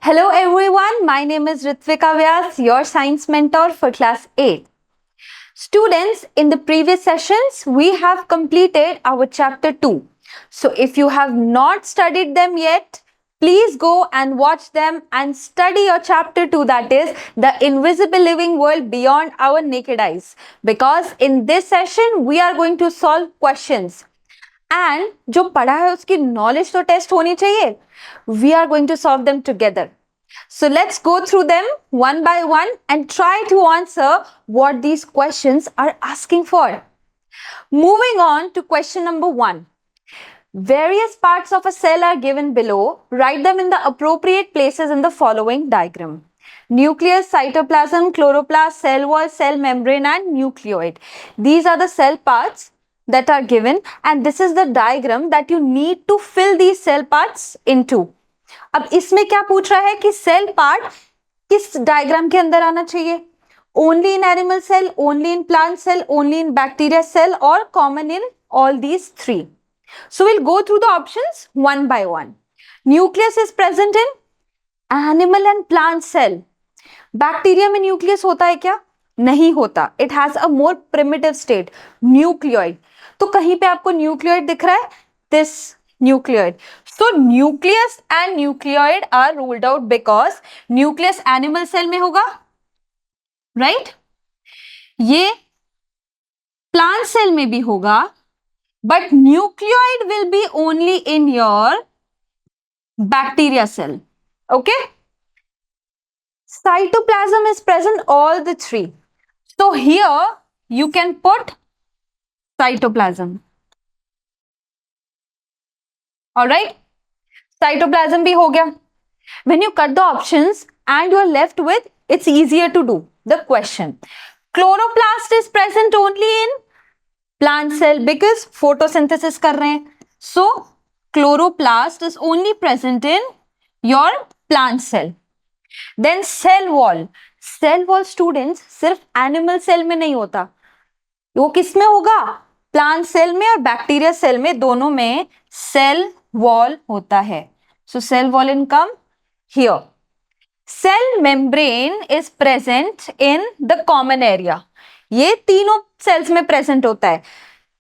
Hello everyone, my name is Ritvika Vyas, your science mentor for class 8. Students, in the previous sessions, we have completed our chapter 2. So if you have not studied them yet, please go and watch them and study your chapter 2, that is the invisible living world beyond our naked eyes. Because in this session, we are going to solve questions. And जो पढ़ा है उसकी knowledge तो test होनी चाहिए. We are going to solve them together. So let's go through them one by one and try to answer what these questions are asking for. Moving on to question number 1. Various parts of a cell are given below. Write them in the appropriate places in the following diagram. Nucleus, cytoplasm, chloroplast, cell wall, cell membrane and nucleoid. These are the cell parts that are given and this is the diagram that you need to fill these cell parts into. अब इसमें क्या पूछ रहा है कि cell part किस diagram के अंदर आना चाहिए? Only in animal cell, only in plant cell, only in bacteria cell और common in all these three. So we'll go through the options one by one. Nucleus is present in animal and plant cell. Bacteria में nucleus होता है क्या? नहीं होता. It has a more primitive state, nucleoid. तो कहीं पे आपको न्यूक्लियोइड दिख रहा है? This nucleoid. So nucleus and nucleoid are ruled out because nucleus animal cell में होगा, right? ये plant cell में भी होगा, but nucleoid will be only in your bacteria cell. Okay? Cytoplasm is present all the three. So here you can put cytoplasm. Alright? Cytoplasm भी हो गया. When you cut the options and you're left with, it's easier to do the question. Chloroplast is present only in plant cell because photosynthesis कर रहे हैं. So chloroplast is only present in your plant cell. Then cell wall. Cell wall students सिर्फ animal cell में नहीं होता. वो किस में होगा? Plant cell में और bacteria cell में दोनों में cell wall होता है. So cell wall in come here. Cell membrane is present in the common area. ये तीनों cells में present होता है.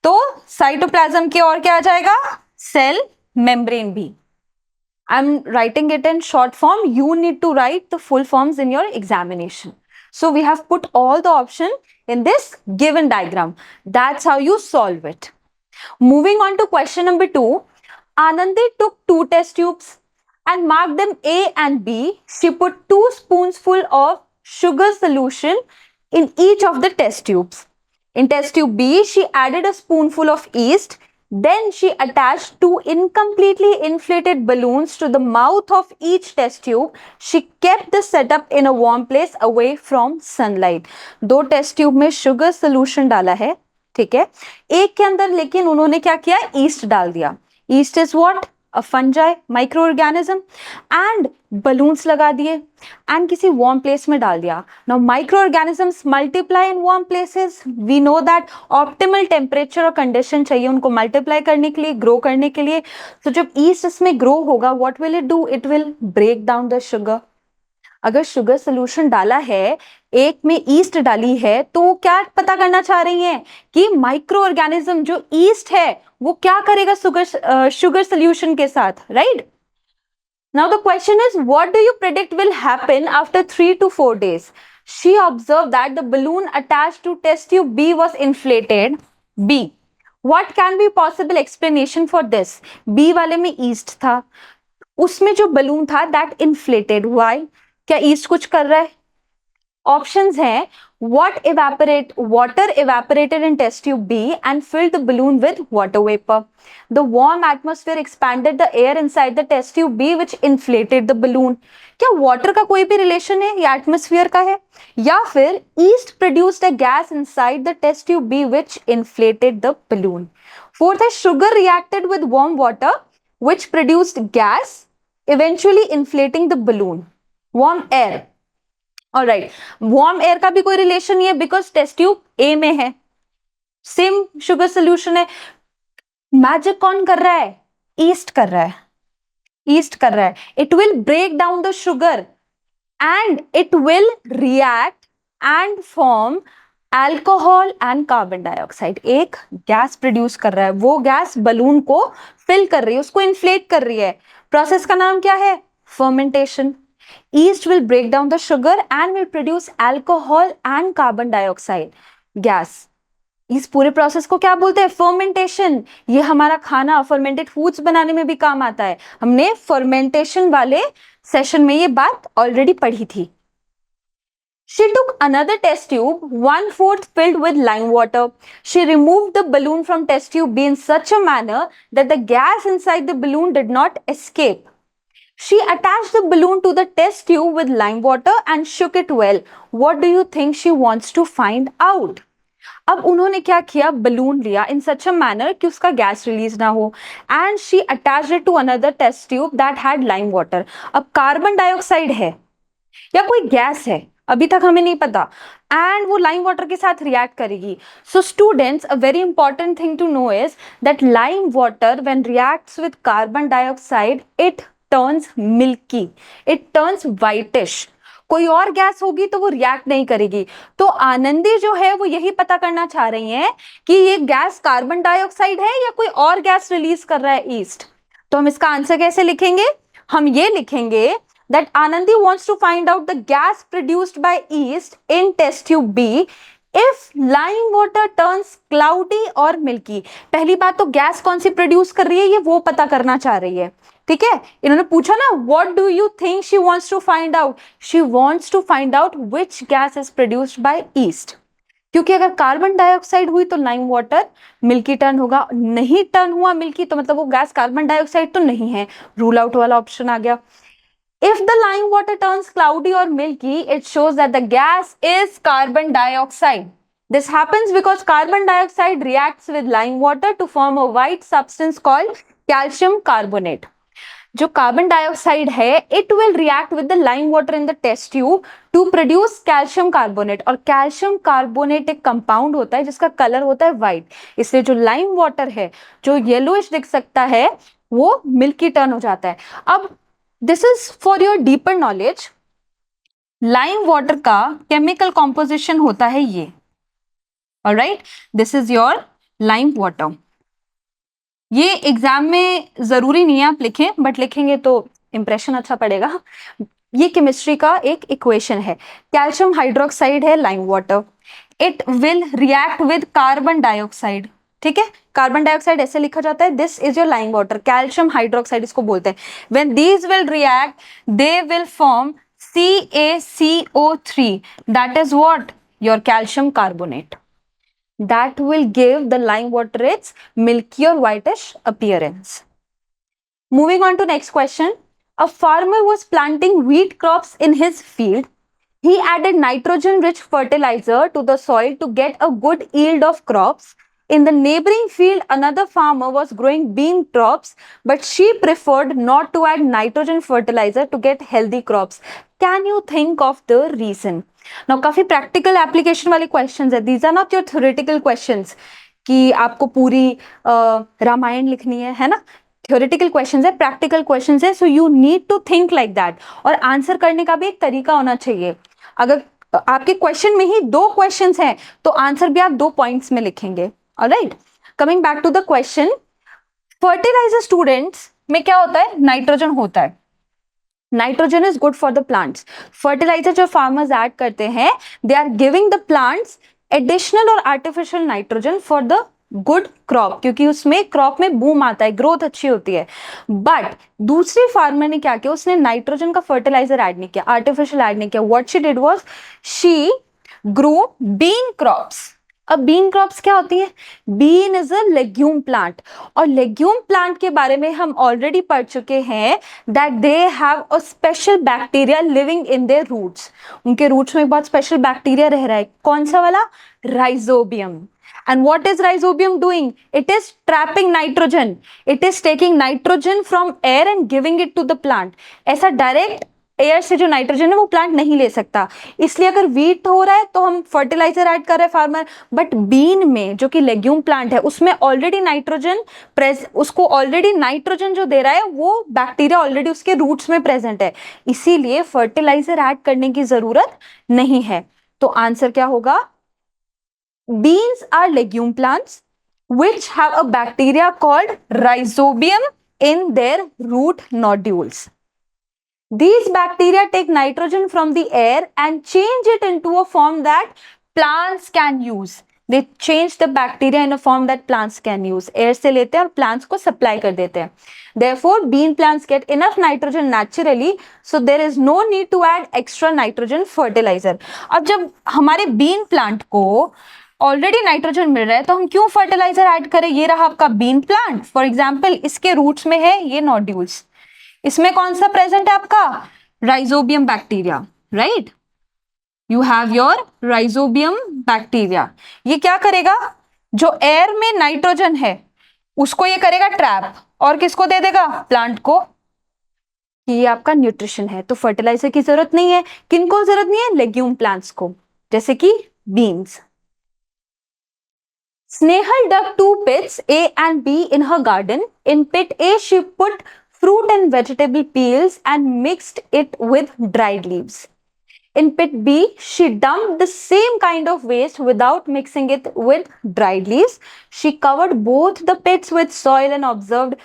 तो cytoplasm के और क्या आ जाएगा? Cell membrane भी. I'm writing it in short form. You need to write the full forms in your examination. So we have put all the option in this given diagram. That's how you solve it. Moving on to question number 2. Anandi took 2 test tubes and marked them A and B. She put 2 spoonsful of sugar solution in each of the test tubes. In test tube B, she added a spoonful of yeast. Then she attached 2 incompletely inflated balloons to the mouth of each test tube. She kept the setup in a warm place away from sunlight. 2 test tube में sugar solution डाला है, ठीक है. एक के अंदर लेकिन उन्होंने क्या किया? yeast डाल दिया. Yeast is what? A fungi, microorganism, and balloons लगा दिए and किसी warm place में डाल दिया. Now microorganisms multiply in warm places. We know that optimal temperature और condition चाहिए उनको multiply करने के लिए, grow करने के लिए. तो जब yeast इसमें grow होगा, what will it do? It will break down the sugar. अगर शुगर सोल्यूशन डाला है, एक में ईस्ट डाली है, तो क्या पता करना चाह रही हैं कि माइक्रो ऑर्गेनिज्म जो ईस्ट है वो क्या करेगा शुगर सोल्यूशन के साथ, right? Now the question is what do you predict will happen after 3 to 4 days? She observe that the balloon attached to test tube B was inflated. B, what can be possible explanation for this? B वाले में yeast था, उसमें जो balloon था that inflated. Why? क्या yeast कुछ कर रहा है? ऑप्शंस हैं water evaporated in test tube B and filled the balloon with water vapor. The warm atmosphere expanded the air inside the test tube B which inflated the balloon. क्या water का कोई भी relation है या atmosphere का है? या फिर yeast produced a gas inside the test tube B which inflated the balloon. Fourth है sugar reacted with warm water which produced gas eventually inflating the balloon. Warm air. Alright, warm air का भी कोई relation नहीं है because test tube ए में है, same sugar solution है. Magic कौन कर रहा है? ईस्ट कर रहा है. ईस्ट कर रहा है, it will break down the sugar and it will react and form alcohol and carbon dioxide. एक गैस प्रोड्यूस कर रहा है, वो गैस बलून को फिल कर रही है, उसको इन्फ्लेट कर रही है। प्रोसेस का नाम क्या है? Fermentation. Yeast will break down the sugar and will produce alcohol and carbon dioxide gas. इस पूरे प्रोसेस को क्या बोलते हैं? फर्मेंटेशन। ये हमारा खाना फर्मेंटेड फूड्स बनाने में भी काम आता है। हमने फर्मेंटेशन वाले सेशन में ये बात ऑलरेडी पढ़ी थी। She took another test tube, 1/4 filled with lime water. She removed the balloon from test tube B in such a manner that the gas inside the balloon did not escape. She attached the balloon to the test tube with lime water and shook it well. What do you think she wants to find out? अब उन्होंने क्या किया? Balloon लिया in such a manner कि उसका gas release ना हो, and she attached it to another test tube that had lime water. अब कार्बन डाइऑक्साइड है या कोई गैस है, अभी तक हमें नहीं पता, एंड वो लाइम वाटर के साथ रिएक्ट करेगी। So students, a very important thing to know is that lime water when reacts with carbon dioxide it turns milky, it turns whitish. कोई और गैस होगी तो वो रिएक्ट नहीं करेगी। तो आनंदी जो है वो यही पता करना चाह रही है कि ये गैस कार्बन डाइऑक्साइड है या कोई और गैस रिलीज कर रहा है ईस्ट। तो हम इसका आंसर कैसे लिखेंगे? हम ये लिखेंगे that Anandi wants to find out the gas produced by yeast in test tube B if lime water turns cloudy or milky. पहली बात तो गैस कौन सी प्रोड्यूस कर रही है ये वो पता करना चाह रही है, ठीक है। इन्होंने पूछा ना what do you think she wants to find out? She wants to find out which gas is produced by yeast. क्योंकि अगर कार्बन डाइऑक्साइड हुई तो लाइम वाटर मिल्की टर्न होगा, नहीं टर्न हुआ मिल्की तो मतलब वो गैस कार्बन डाइऑक्साइड तो नहीं है, रूल आउट वाला ऑप्शन आ गया। If the lime water turns cloudy or milky, it shows that the gas is carbon dioxide. This happens because carbon dioxide reacts with lime water to form a white substance called calcium carbonate. जो carbon dioxide है it will react with the lime water in the test tube to produce calcium carbonate, और calcium carbonate एक compound होता है जिसका colour होता है white, इसलिए जो लाइम वाटर है जो येलोइश दिख सकता है वो मिल्की टर्न हो जाता है। अब this is for your deeper knowledge, lime water का केमिकल कॉम्पोजिशन होता है ये, alright, this is your lime water. ये एग्जाम में जरूरी नहीं है आप लिखें, बट लिखेंगे तो इंप्रेशन अच्छा पड़ेगा। ये केमिस्ट्री का एक इक्वेशन है, कैल्शियम हाइड्रोक्साइड है lime water, it will react with carbon dioxide, ठीक है। कार्बन डाइऑक्साइड ऐसे लिखा जाता है, this is your lime water, calcium hydroxide इसको बोलते हैं। When these will react they will form CaCO3, that is what? Your calcium carbonate, that will give the lime water its milky और whitish appearance. Moving on to next question, a farmer was planting wheat crops in his field. He added nitrogen rich fertilizer to the soil to get a good yield of crops. In the neighboring field, another farmer was growing bean crops, but she preferred not to add nitrogen fertilizer to get healthy crops. Can you think of the reason? Now, काफी practical application वाले questions है. These are not your theoretical questions कि आपको पूरी रामायण लिखनी है ना? Theoretical questions है, practical questions है, so you need to think like that. और आंसर करने का भी एक तरीका होना चाहिए। अगर आपके क्वेश्चन में ही 2 क्वेश्चंस हैं तो आंसर भी आप 2 पॉइंट्स में लिखेंगे। Alright, coming back to the question, fertiliser students में क्या होता है? नाइट्रोजन होता है। Nitrogen is good for the plants. Fertiliser जो फार्मर्स ऐड करते हैं, they are giving the plants additional और artificial nitrogen for the good crop, क्योंकि उसमें क्रॉप में बूम आता है, ग्रोथ अच्छी होती है। बट दूसरे फार्मर ने क्या किया? उसने नाइट्रोजन का फर्टिलाइजर ऐड नहीं किया, आर्टिफिशियल ऐड नहीं किया। What she did was she grow bean crops. अब बीन क्रॉप्स क्या होती है? Bean is a legume plant, और लेग्यूम प्लांट के बारे में हम ऑलरेडी पढ़ चुके हैं that they have a special bacteria living in their roots. उनके रूट्स में एक बहुत स्पेशल बैक्टीरिया रह रहा है, कौन सा वाला? Rhizobium. And what is rhizobium doing? It is trapping nitrogen. It is taking nitrogen from air and giving it to the plant. ऐसा direct एयर से जो नाइट्रोजन है वो प्लांट नहीं ले सकता, इसलिए अगर वीट हो रहा है तो हम फर्टिलाइजर ऐड कर रहे हैं फार्मर, बट बीन में जो कि लेग्यूम प्लांट है उसमें ऑलरेडी नाइट्रोजन उसको ऑलरेडी नाइट्रोजन जो दे रहा है वो बैक्टीरिया ऑलरेडी उसके रूट्स में प्रेजेंट है, इसीलिए फर्टिलाइजर ऐड करने की जरूरत नहीं है। तो आंसर क्या होगा? Beans are legume plants which have a bacteria called rhizobium in their root nodules. These bacteria take nitrogen from the air and change it into a form that plants can use. They change the bacteria in a form that plants can use. Air से लेते हैं और plants को supply कर देते हैं. Therefore, bean plants get enough nitrogen naturally, so there is no need to add extra nitrogen fertilizer. अब जब हमारे bean plant को ऑलरेडी नाइट्रोजन मिल रहा है तो हम क्यों फर्टिलाइजर ऐड करें? ये रहा आपका बीन प्लांट, फॉर एग्जाम्पल इसके रूट्स में है ये नोड्यूल्स, इसमें कौन सा प्रेजेंट है आपका? Rhizobium bacteria, right? You have your rhizobium bacteria. ये क्या करेगा? जो एयर में नाइट्रोजन है उसको ये करेगा ट्रैप, और किसको दे देगा? प्लांट को। ये आपका न्यूट्रिशन है, तो फर्टिलाइजर की जरूरत नहीं है। किनको जरूरत नहीं है? लेग्यूम प्लांट्स को, जैसे कि beans. Snehal dug two pits, A and B, in her garden. In pit A, she put fruit and vegetable peels and mixed it with dried leaves. In pit B, she dumped the same kind of waste without mixing it with dried leaves. She covered both the pits with soil and observed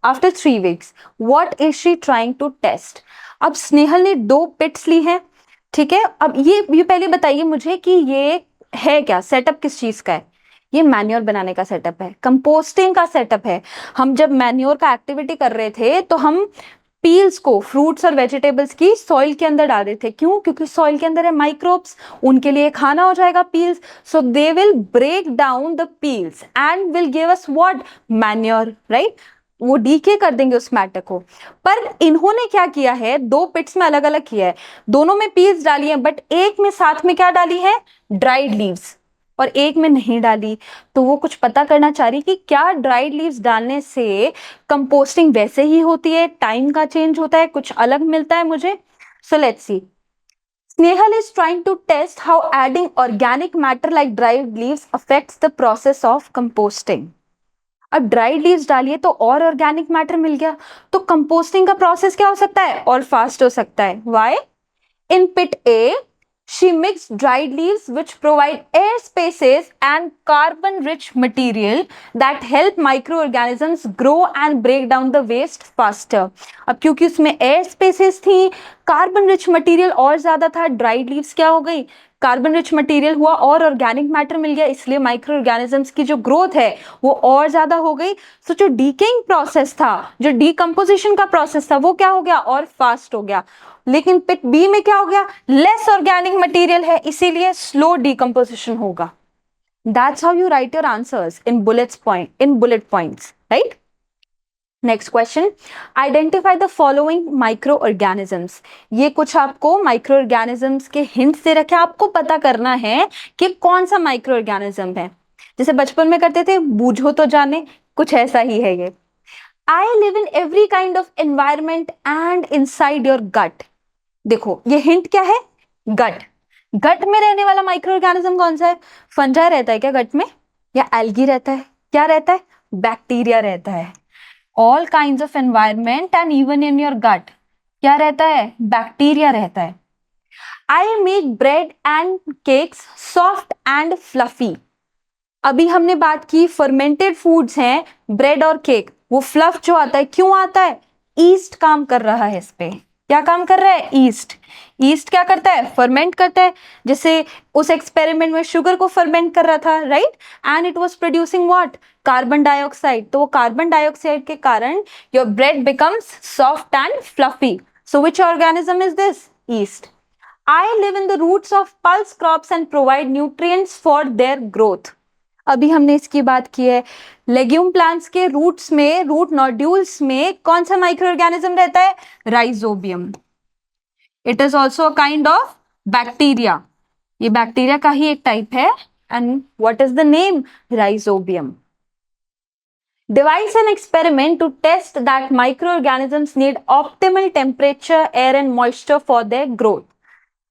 after 3 weeks. What is she trying to test? अब स्नेहल ने 2 पिट्स ली हैं, ठीक है। अब ये पहले बताइए मुझे कि ये है क्या, सेटअप किस चीज का है? ये मैन्योर बनाने का सेटअप है, कंपोस्टिंग का सेटअप है। हम जब मैन्योर का एक्टिविटी कर रहे थे तो हम पील्स को, फ्रूट्स और वेजिटेबल्स की सॉइल के अंदर डाल रहे थे। क्यों? क्योंकि सॉइल के अंदर है माइक्रोब्स, उनके लिए खाना हो जाएगा peels, so they will break down the peels and will give us what? Manure, right? वो डीके कर देंगे उस मैटर को। पर इन्होंने क्या किया है, 2 पिट्स में अलग अलग किया है, दोनों में पील्स डाली है, बट एक में साथ में क्या डाली है? ड्राइड लीव्स, और एक में नहीं डाली। तो वो कुछ पता करना चाह रही कि क्या ड्राइड लीव्स डालने से कंपोस्टिंग वैसे ही होती है, टाइम का चेंज होता है, कुछ अलग मिलता है मुझे? So let's see. Snehal is trying to test how adding organic matter like dried leaves affects the process of composting. अब ड्राइड लीव्स डालिए तो और ऑर्गेनिक मैटर मिल गया, तो कंपोस्टिंग का प्रोसेस क्या हो सकता है? और फास्ट हो सकता है। Why? In pit a she mixed dried leaves which provide air spaces and carbon rich material that help microorganisms grow and break down the waste faster. अब क्योंकि उसमें air spaces थी, carbon rich material और ज्यादा था, dried leaves क्या हो गई? कार्बन रिच मटेरियल हुआ और ऑर्गेनिक मैटर मिल गया, इसलिए माइक्रो ऑर्गेनिजम्स की जो ग्रोथ है वो और ज्यादा हो गई। सो जो डीकेइंग प्रोसेस था, जो डीकम्पोजिशन का प्रोसेस था, वो क्या हो गया? और फास्ट हो गया। लेकिन पिट बी में क्या हो गया? लेस ऑर्गेनिक मटेरियल है, इसीलिए स्लो डीकम्पोजिशन होगा। That's how you right your answers in bullet points, right? Next question, identify the following micro organisms. ये कुछ आपको माइक्रो ऑर्गेनिजम्स के हिंट्स दे रखे हैं, आपको पता करना है कि कौन सा माइक्रो ऑर्गेनिज्म है। जैसे बचपन में करते थे, बूझो तो जाने, कुछ ऐसा ही है ये। I live in every kind of environment and inside your gut. देखो ये हिंट क्या है? गट। गट में रहने वाला माइक्रो ऑर्गेनिज्म कौन सा है? फंजाई रहता है क्या गट में, या एल्गी रहता है? क्या रहता है? बैक्टीरिया रहता है। All kinds of environment and even in your gut क्या रहता है? बैक्टीरिया रहता है। I make bread and cakes soft and fluffy. अभी हमने बात की फर्मेंटेड फूड्स हैं, ब्रेड और केक, वो फ्लफ जो आता है क्यों आता है? ईस्ट काम कर रहा है इस पे। क्या काम कर रहा है? ईस्ट। ईस्ट क्या करता है? फर्मेंट करता है। जैसे उस एक्सपेरिमेंट में शुगर को फर्मेंट कर रहा था, right? And it was producing what? Carbon dioxide. तो वो कार्बन डाइऑक्साइड के कारण your bread becomes soft and fluffy. So which organism is this? Yeast. I live in the roots of pulse crops and provide nutrients for their growth. अभी हमने इसकी बात की है। लेग्यूम प्लांट्स के रूट्स में, रूट नोड्यूल्स में कौन सा माइक्रो ऑर्गेनिज्म रहता है? Rhizobium. It is also a kind of bacteria. ये बैक्टीरिया का ही एक टाइप है। And what is the name? Rhizobium. Devise an experiment to test that microorganisms need optimal temperature, air and moisture for their growth.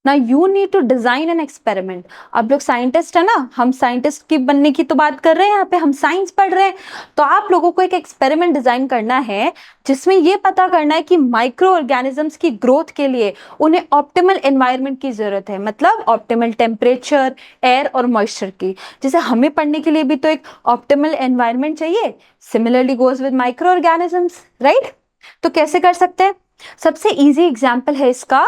Now you need to design an experiment. आप लोग scientist है ना, हम scientist की बनने की तो बात कर रहे हैं, यहाँ पे हम साइंस पढ़ रहे हैं, तो आप लोगों को एक एक्सपेरिमेंट डिजाइन करना है जिसमें ये पता करना है कि माइक्रो ऑर्गेनिजम्स की ग्रोथ के लिए उन्हें ऑप्टिमल एनवायरनमेंट की जरूरत है, मतलब ऑप्टिमल टेम्परेचर, एयर और मॉइस्चर की। जैसे हमें पढ़ने के लिए भी तो एक ऑप्टिमल एनवायरनमेंट चाहिए, similarly goes with micro organisms, right? तो कैसे कर सकते हैं? सबसे इजी एग्जाम्पल है इसका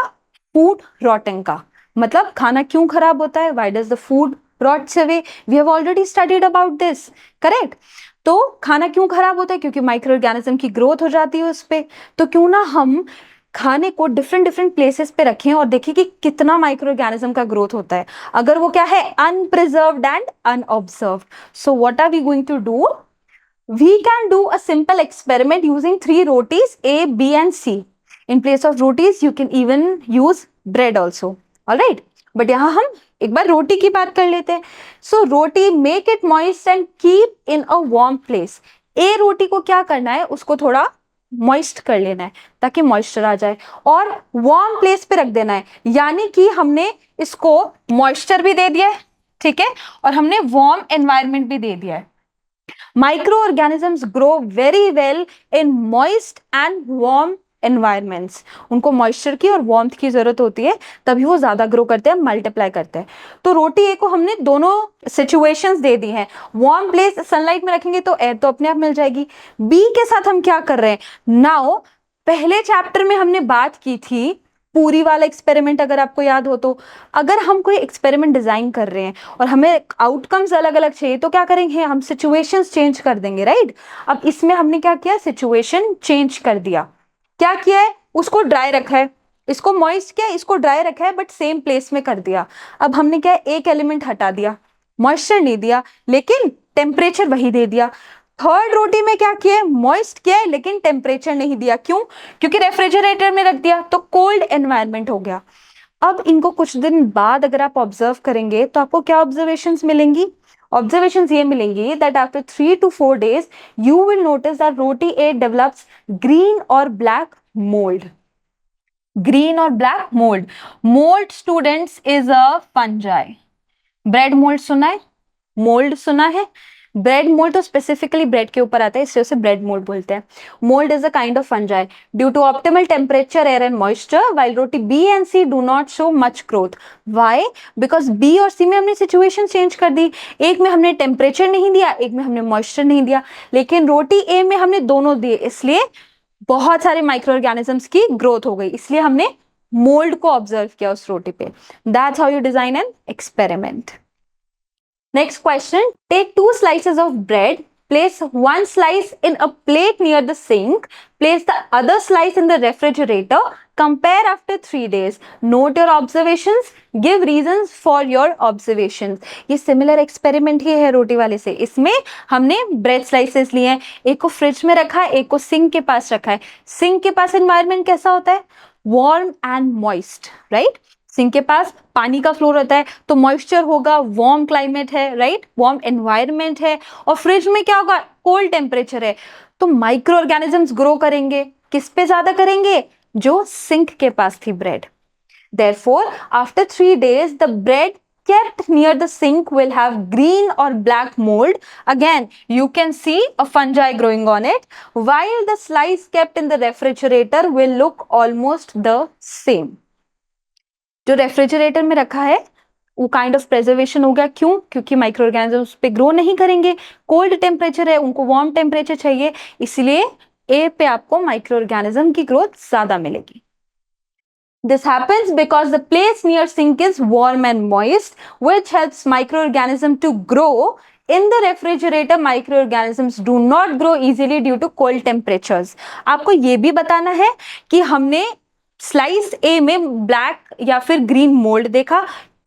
फूड रॉटिंग का। मतलब खाना क्यों खराब होता है? Why does the food rots away? We have already studied about this, correct? तो खाना क्यों खराब होता है? क्योंकि माइक्रो ऑर्गेनिज्म की ग्रोथ हो जाती है उस पे। तो क्यों ना हम खाने को डिफरेंट डिफरेंट प्लेसेस पे रखें और देखें कि कितना माइक्रो ऑर्गेनिज्म का ग्रोथ होता है, अगर वो क्या है, unpreserved and unobserved. So what are we going to do? We can do a simple experiment using 3 rotis A, B and C. In place of rotis, you can even use bread also. Alright? But यहाँ हम एक बार रोटी की बात कर लेते हैं. So roti make it moist and keep in a warm place. A रोटी को क्या करना है? उसको थोड़ा मॉइस्ट कर लेना है ताकि मॉइस्चर आ जाए और वार्म प्लेस पे रख देना है, यानी कि हमने इसको मॉइस्चर भी दे दिया है, ठीक है, और हमने वार्म एनवायरनमेंट भी दे दिया है। Microorganisms grow very well in moist and warm environments. उनको मॉइस्चर की और वार्मथ की जरूरत होती है, तभी वो ज्यादा ग्रो करते हैं, मल्टीप्लाई करते हैं। तो रोटी ए को हमने दोनों सिचुएशंस दे दी हैं। वार्म प्लेस सनलाइट में रखेंगे तो एयर तो अपने आप मिल जाएगी। बी के साथ हम क्या कर रहे हैं? नाउ पहले चैप्टर में हमने बात की थी पूरी वाला एक्सपेरिमेंट, अगर आपको याद हो तो, अगर हम कोई एक्सपेरिमेंट डिजाइन कर रहे हैं और हमें आउटकम्स अलग अलग चाहिए तो क्या करेंगे? हम सिचुएशंस चेंज कर देंगे, राइट? अब इसमें हमने क्या किया? सिचुएशन चेंज कर दिया। क्या किया है? उसको ड्राई रखा है, इसको मॉइस्ट किया, इसको ड्राई रखा है, बट सेम प्लेस में कर दिया। अब हमने क्या है? एक एलिमेंट हटा दिया, मॉइस्चर नहीं दिया, लेकिन टेम्परेचर वही दे दिया। थर्ड रोटी में क्या किया है? मॉइस्ट किया है लेकिन टेम्परेचर नहीं दिया। क्यों? क्योंकि रेफ्रिजरेटर में रख दिया तो कोल्ड एनवायरनमेंट हो गया। अब इनको कुछ दिन बाद अगर आप ऑब्जर्व करेंगे तो आपको क्या ऑब्जर्वेशंस मिलेंगी? ऑब्जर्वेशंस ये मिलेंगी that after 3 to 4 days you will notice that roti A develops green or black mold. Green or black mold. Mold, students, is a fungi. Bread mould सुना है? मोल्ड सुना है? ब्रेड मोल्ड तो specifically bread के ऊपर आता है, इससे उसे ब्रेड मोल्ड बोलते हैं। Mould is a kind of fungi due to optimal temperature, air and moisture, while roti B and C do not show much growth. Why? Because B और सी में हमने सिचुएशन चेंज कर दी। एक में हमने टेम्परेचर नहीं दिया, एक में हमने मॉइस्चर नहीं दिया, लेकिन रोटी ए में हमने दोनों दिए, इसलिए बहुत सारे माइक्रो ऑर्गेनिजम्स की ग्रोथ हो गई, इसलिए हमने मोल्ड को ऑब्जर्व किया उस रोटी पे। That's how you design an experiment. Next question, take 2 slices of bread, place one slice in a plate near the sink, place the other slice in the refrigerator, compare after 3 days, note your observations, give reasons for your observations। ये similar experiment ही है रोटी वाले से। इसमें हमने bread slices लिए हैं, एक को फ्रिज में रखा है, एक को सिंक के पास रखा है। सिंक के पास environment कैसा होता है? Warm and moist, right? Sink के पास पानी का फ्लो रहता है तो मॉइस्चर होगा, वार्म क्लाइमेट है, राइट, वार्म एनवायरनमेंट है। और फ्रिज में क्या होगा? कोल्ड टेम्परेचर है, तो माइक्रो ऑर्गेनिजम्स ग्रो करेंगे। किस पे ज्यादा करेंगे? जो सिंक के पास थी bread. Therefore, after 3 days, the bread kept near the sink will have green or black mold. Again, you can see a fungi growing on it, while the slice kept in the refrigerator will look almost the same. जो refrigerator में रखा है वो kind of preservation हो गया। क्यों? क्योंकि micro organisms पे ग्रो नहीं करेंगे, कोल्ड टेम्परेचर है, उनको वार्म टेम्परेचर चाहिए, इसलिए ए पे आपको माइक्रो ऑर्गेनिज्म की ग्रोथ ज्यादा मिलेगी। This happens because the place near sink is warm and moist, which helps microorganism to grow. In the refrigerator, microorganisms do not grow easily due to cold temperatures. आपको ये भी बताना है कि हमने स्लाइस ए में ब्लैक या फिर ग्रीन मोल्ड देखा,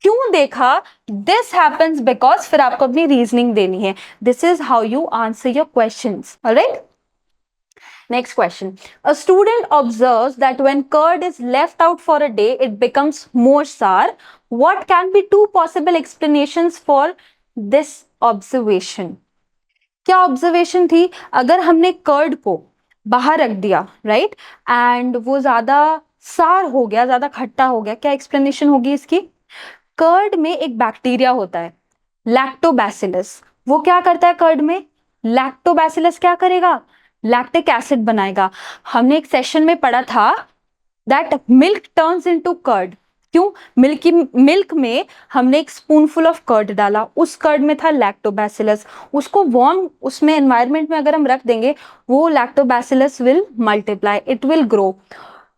क्यों देखा? दिस हैपेंस बिकॉज, फिर आपको अपनी रीजनिंग देनी है। This is how you answer your questions, alright? Next question. A student observes that when curd is left out for a day, it becomes more sour. What can be 2 possible explanations for this observation? क्या observation थी? अगर हमने curd को बाहर रख दिया, right, and वो ज्यादा सार हो गया, ज्यादा खट्टा हो गया, क्या एक्सप्लेनेशन होगी इसकी? कर्ड में एक बैक्टीरिया होता है, लैक्टोबैसिलस। वो क्या करता है कर्ड में? लैक्टोबैसिलस क्या करेगा? लैक्टिक एसिड बनाएगा। हमने एक सेशन में पढ़ा था that milk turns into curd. क्यों? मिल्क में हमने एक स्पूनफुल ऑफ कर्ड डाला, उस कर्ड में था लैक्टोबैसिलस। उसको वार्म उसमें एनवायरनमेंट में अगर हम रख देंगे, वो lactobacillus will multiply, it will grow.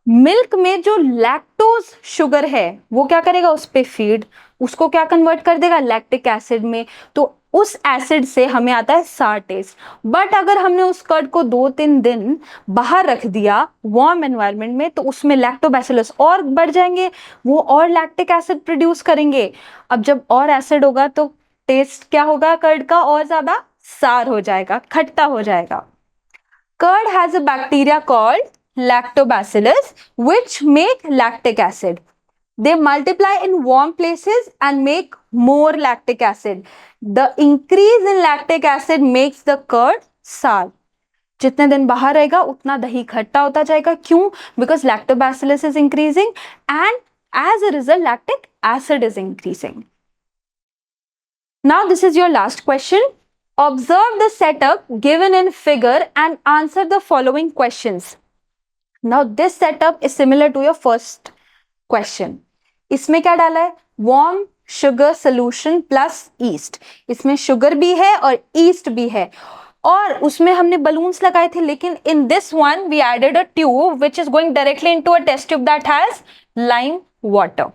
Milk में जो लैक्टोज शुगर है वो क्या करेगा? उस पे फीड, उसको क्या कन्वर्ट कर देगा? लैक्टिक एसिड में। तो उस एसिड से हमें आता है सार टेस्ट। बट अगर हमने उस कर्ड को 2-3 दिन बाहर रख दिया वार्म एनवायरनमेंट में, तो उसमें लैक्टोबैसिलस और बढ़ जाएंगे, वो और लैक्टिक एसिड प्रोड्यूस करेंगे। अब जब और एसिड होगा तो टेस्ट क्या होगा कर्ड का? और ज्यादा सार हो जाएगा, खट्टा हो जाएगा। Curd has a bacteria called lactobacillus which make lactic acid. They multiply in warm places and make more lactic acid. The increase in lactic acid makes the curd sour. जितने दिन बाहर रहेगा उतना दही खट्टा होता जाएगा। क्यों? Because lactobacillus is increasing and as a result lactic acid is increasing. Now this is your last question. Observe the setup given in figure and answer the following questions. Now this setup is similar to your first question. इसमें क्या डाला है? Warm sugar solution plus yeast. इसमें sugar भी है और yeast भी है, और उसमें हमने balloons लगाए थे, लेकिन in this one we added a tube which is going directly into a test tube that has lime water.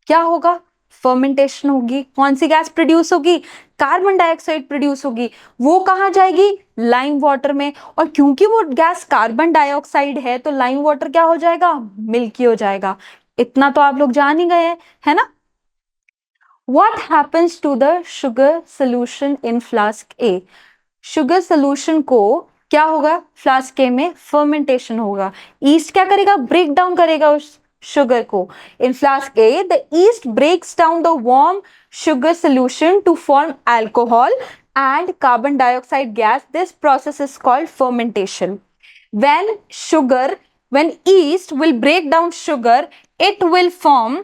क्या होगा? फर्मेंटेशन होगी। कौन सी गैस प्रोड्यूस होगी? कार्बन डाइऑक्साइड प्रोड्यूस होगी। वो कहाँ जाएगी? लाइम वाटर में। और क्योंकि वो गैस कार्बन डाइऑक्साइड है तो लाइम वाटर क्या हो जाएगा? मिल्की हो जाएगा। इतना तो आप लोग जान ही गए हैं, है ना? What happens to the sugar solution in flask A? Sugar solution को क्या होगा? फ्लास्क ए में फर्मेंटेशन होगा। ईस्ट क्या करेगा? ब्रेक डाउन करेगा उस sugar को. In flask A, the yeast breaks down the warm sugar solution to form alcohol and carbon dioxide gas. This process is called fermentation. When yeast will break down sugar, it will form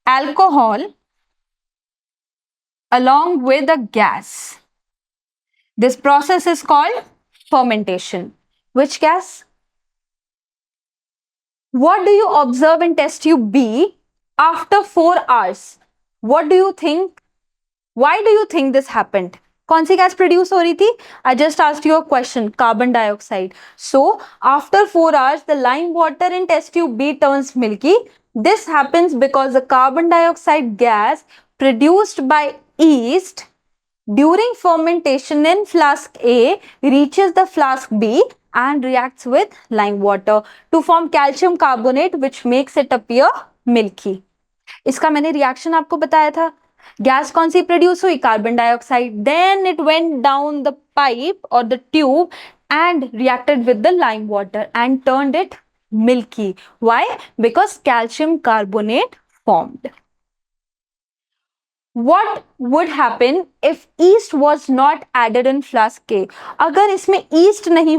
alcohol along with a gas. This process is called fermentation. Which gas? What do you observe in test tube B after 4 hours? What do you think? Why do you think this happened? कौन सी gas produce हो रही थी? I just asked you a question. Carbon dioxide. So after 4 hours, the lime water in test tube B turns milky. This happens because the carbon dioxide gas produced by yeast during fermentation in flask A reaches the flask B and reacts with lime water to form calcium carbonate which makes it appear milky. इसका मैंने reaction आपको बताया था. Gas कौन सी produce हुई? Carbon dioxide. Then it went down the pipe और the tube and reacted with the lime water and turned it milky. Why? Because calcium carbonate formed. What would happen if yeast was not added in flask A? अगर इसमें yeast नहीं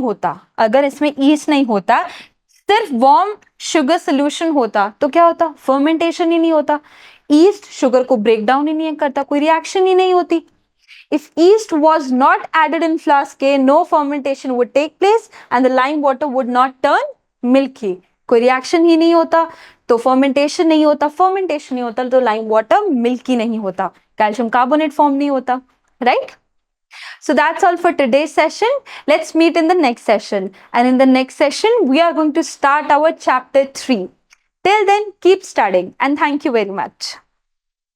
होता, सिर्फ warm sugar solution होता, तो क्या होता? Fermentation ही नहीं होता. Yeast sugar को break down ही नहीं करता, कोई reaction ही नहीं होती. If yeast was not added in flask A, no fermentation would take place and the lime water would not turn milky. कोई रिएक्शन ही नहीं होता तो फर्मेंटेशन नहीं होता तो लाइम वाटर मिल्की नहीं होता, कैल्शियम कार्बोनेट फॉर्म नहीं होता, right? So that's all for today's session. Let's meet in the next session. And in the next session, we are going to start our chapter 3. Till then, keep studying and thank you very much.